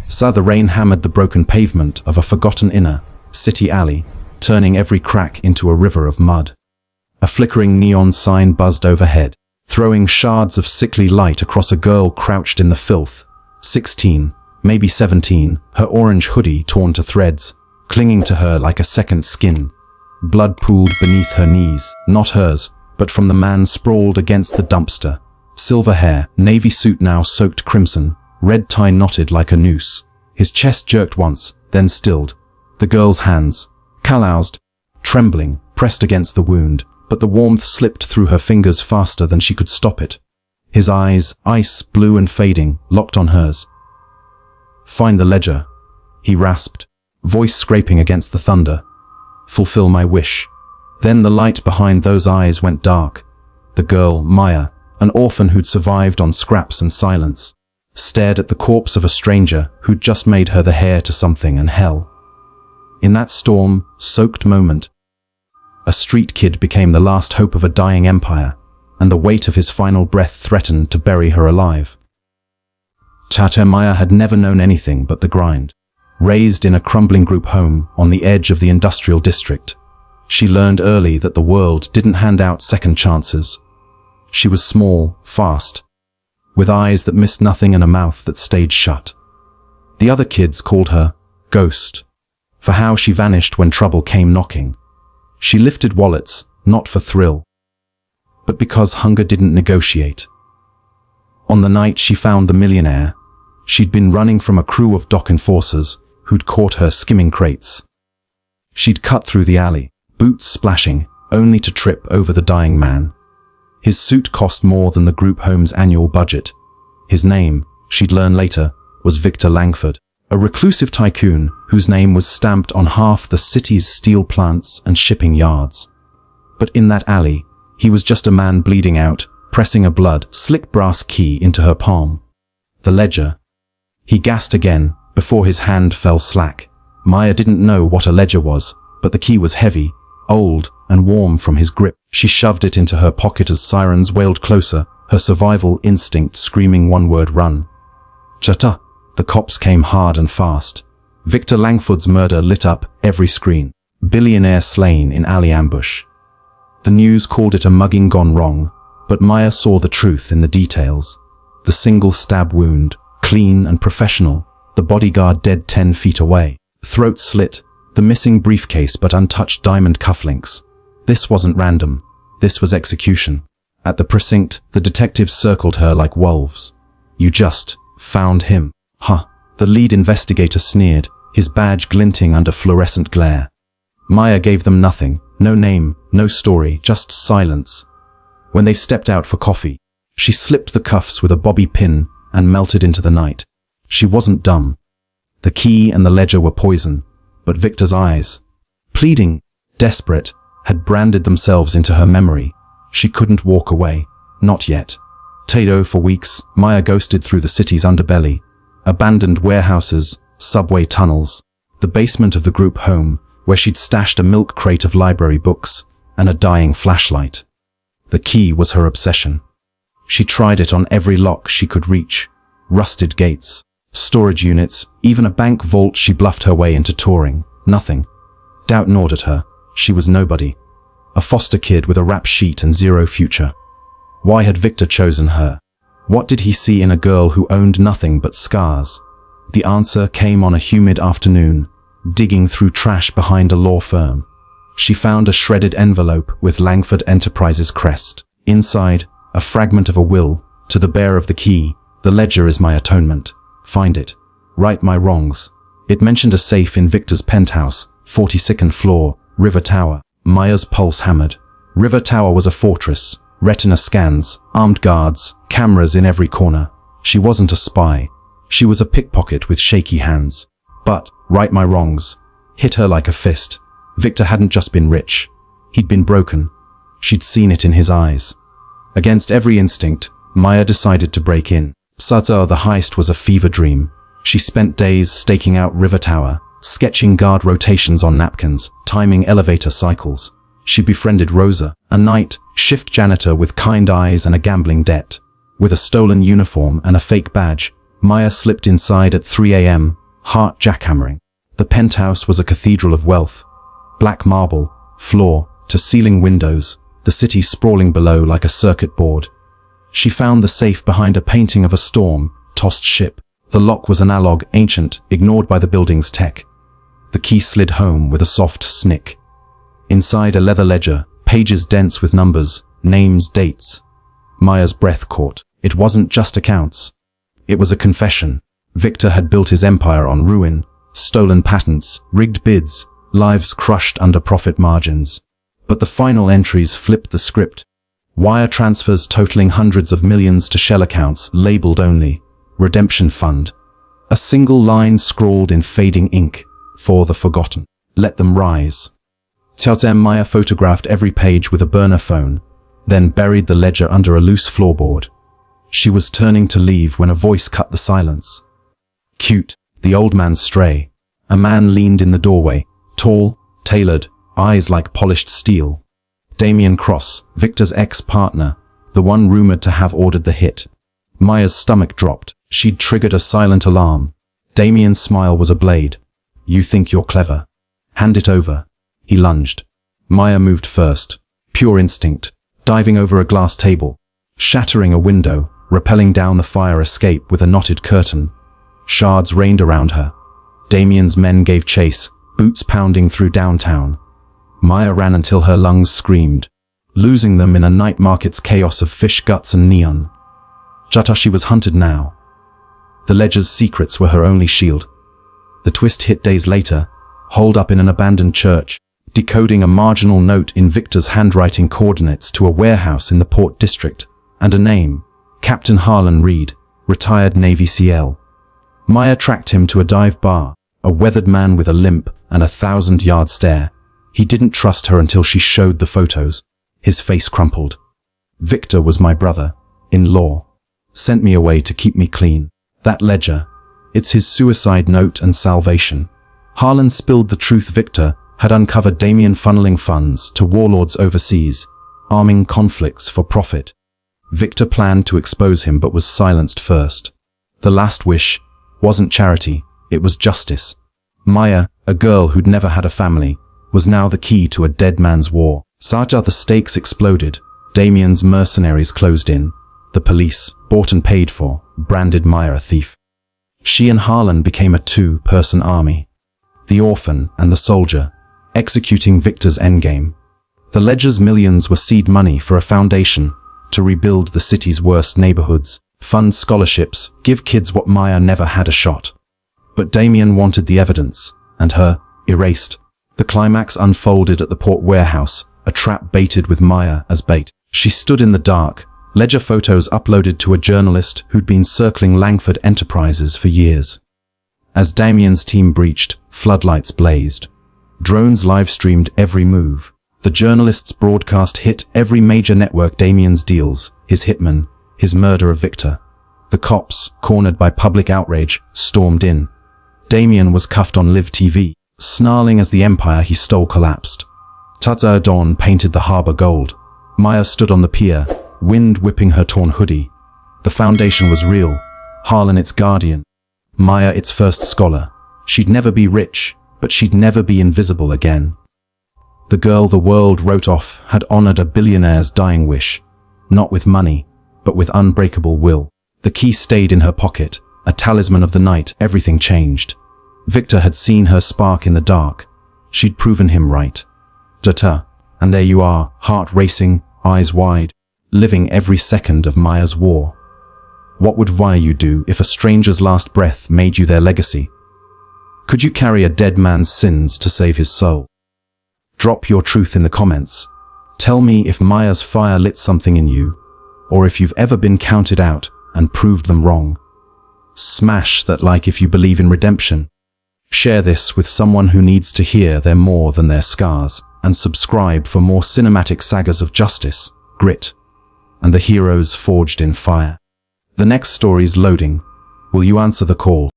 The rain hammered the broken pavement of a forgotten inner city alley, turning every crack into a river of mud. A flickering neon sign buzzed overhead, throwing shards of sickly light across a girl crouched in the filth. 16, maybe 17, her orange hoodie torn to threads, clinging to her like a second skin. Blood pooled beneath her knees, not hers, but from the man sprawled against the dumpster. Silver hair, navy suit now soaked crimson, red tie knotted like a noose. His chest jerked once, then stilled. The girl's hands, calloused, trembling, pressed against the wound, but the warmth slipped through her fingers faster than she could stop it. His eyes, ice, blue and fading, locked on hers. "Find the ledger," he rasped, voice scraping against the thunder. "Fulfill my wish." Then the light behind those eyes went dark. The girl, Maya, an orphan who'd survived on scraps and silence, stared at the corpse of a stranger who'd just made her the heir to something and hell. In that storm-soaked moment, a street kid became the last hope of a dying empire, and the weight of his final breath threatened to bury her alive. Maya had never known anything but the grind. Raised in a crumbling group home on the edge of the industrial district, she learned early that the world didn't hand out second chances. She was small, fast, with eyes that missed nothing and a mouth that stayed shut. The other kids called her Ghost, for how she vanished when trouble came knocking. She lifted wallets, not for thrill, but because hunger didn't negotiate. On the night she found the millionaire, she'd been running from a crew of dock enforcers who'd caught her skimming crates. She'd cut through the alley, boots splashing, only to trip over the dying man. His suit cost more than the group home's annual budget. His name, she'd learn later, was Victor Langford, a reclusive tycoon whose name was stamped on half the city's steel plants and shipping yards. But in that alley, he was just a man bleeding out, pressing a blood-slick brass key into her palm. The ledger. He gasped again, before his hand fell slack. Maya didn't know what a ledger was, but the key was heavy, old, and warm from his grip. She shoved it into her pocket as sirens wailed closer, her survival instinct screaming one word: run. Chata! The cops came hard and fast. Victor Langford's murder lit up every screen. Billionaire slain in alley ambush. The news called it a mugging gone wrong, but Maya saw the truth in the details. The single stab wound, clean and professional, the bodyguard dead 10 feet away, throat slit, the missing briefcase but untouched diamond cufflinks. This wasn't random. This was execution. At the precinct, the detectives circled her like wolves. "You just found him, huh?" The lead investigator sneered, his badge glinting under fluorescent glare. Maya gave them nothing, no name, no story, just silence. When they stepped out for coffee, she slipped the cuffs with a bobby pin and melted into the night. She wasn't dumb. The key and the ledger were poison, but Victor's eyes, pleading, desperate, had branded themselves into her memory. She couldn't walk away. Not yet. For weeks, Maya ghosted through the city's underbelly. Abandoned warehouses, subway tunnels, the basement of the group home, where she'd stashed a milk crate of library books and a dying flashlight. The key was her obsession. She tried it on every lock she could reach. Rusted gates, storage units, even a bank vault. She bluffed her way into touring. Nothing. Doubt gnawed at her. She was nobody. A foster kid with a rap sheet and zero future. Why had Victor chosen her? What did he see in a girl who owned nothing but scars? The answer came on a humid afternoon, digging through trash behind a law firm. She found a shredded envelope with Langford Enterprises' crest. Inside, a fragment of a will, to the bearer of the key. "The ledger is my atonement. Find it. Right my wrongs." It mentioned a safe in Victor's penthouse, 42nd floor, River Tower. Maya's pulse hammered. River Tower was a fortress. Retina scans, armed guards, cameras in every corner. She wasn't a spy. She was a pickpocket with shaky hands. But, right my wrongs, hit her like a fist. Victor hadn't just been rich. He'd been broken. She'd seen it in his eyes. Against every instinct, Maya decided to break in. Saga, the heist, was a fever dream. She spent days staking out River Tower, sketching guard rotations on napkins, timing elevator cycles. She befriended Rosa, a night shift janitor with kind eyes and a gambling debt. With a stolen uniform and a fake badge, Maya slipped inside at 3 a.m., heart jackhammering. The penthouse was a cathedral of wealth. Black marble, floor to ceiling windows, the city sprawling below like a circuit board. She found the safe behind a painting of a storm-tossed ship. The lock was analog, ancient, ignored by the building's tech. The key slid home with a soft snick. Inside a leather ledger, pages dense with numbers, names, dates. Maya's breath caught. It wasn't just accounts. It was a confession. Victor had built his empire on ruin, stolen patents, rigged bids, lives crushed under profit margins. But the final entries flipped the script. Wire transfers totaling hundreds of millions to shell accounts labeled only Redemption Fund. A single line scrawled in fading ink, for the forgotten. Let them rise. Maya photographed every page with a burner phone, then buried the ledger under a loose floorboard. She was turning to leave when a voice cut the silence. Cute, the old man's stray. A man leaned in the doorway, tall, tailored, eyes like polished steel. Damien Cross, Victor's ex-partner, the one rumored to have ordered the hit. Maya's stomach dropped. She'd triggered a silent alarm. Damien's smile was a blade. You think you're clever. Hand it over. He lunged. Maya moved first. Pure instinct. Diving over a glass table. Shattering a window. Rappelling down the fire escape with a knotted curtain. Shards rained around her. Damien's men gave chase, boots pounding through downtown. Maya ran until her lungs screamed, losing them in a night market's chaos of fish guts and neon. She was hunted now. The ledger's secrets were her only shield. The twist hit days later, holed up in an abandoned church, decoding a marginal note in Victor's handwriting coordinates to a warehouse in the Port District, and a name, Captain Harlan Reed, retired Navy SEAL. Maya tracked him to a dive bar, a weathered man with a limp and a 1,000-yard stare. He didn't trust her until she showed the photos. His face crumpled. Victor was my brother, in law. Sent me away to keep me clean. That ledger, it's his suicide note and salvation. Harlan spilled the truth. Victor had uncovered Damien funneling funds to warlords overseas, arming conflicts for profit. Victor planned to expose him but was silenced first. The last wish wasn't charity, it was justice. Maya, a girl who'd never had a family, was now the key to a dead man's war. Saga, the stakes exploded. Damien's mercenaries closed in. The police, bought and paid for, branded Maya a thief. She and Harlan became a two-person army. The orphan and the soldier, executing Victor's endgame. The ledger's millions were seed money for a foundation to rebuild the city's worst neighborhoods, fund scholarships, give kids what Maya never had a shot. But Damien wanted the evidence, and her erased. The climax unfolded at the port warehouse, a trap baited with Maya as bait. She stood in the dark, ledger photos uploaded to a journalist who'd been circling Langford Enterprises for years. As Damien's team breached, floodlights blazed. Drones live-streamed every move. The journalist's broadcast hit every major network. Damien's deals, his hitman, his murder of Victor. The cops, cornered by public outrage, stormed in. Damien was cuffed on live TV, snarling as the empire he stole collapsed. Dawn painted the harbor gold. Maya stood on the pier, wind whipping her torn hoodie. The foundation was real, Harlan its guardian, Maya its first scholar. She'd never be rich, but she'd never be invisible again. The girl the world wrote off had honored a billionaire's dying wish, not with money, but with unbreakable will. The key stayed in her pocket, a talisman of the night. Everything changed. Victor had seen her spark in the dark. She'd proven him right. And there you are, heart racing, eyes wide, living every second of Maya's war. What would you do if a stranger's last breath made you their legacy? Could you carry a dead man's sins to save his soul? Drop your truth in the comments. Tell me if Maya's fire lit something in you, or if you've ever been counted out and proved them wrong. Smash that like if you believe in redemption. Share this with someone who needs to hear they're more than their scars, and subscribe for more cinematic sagas of justice, grit, and the heroes forged in fire. The next story's loading. Will you answer the call?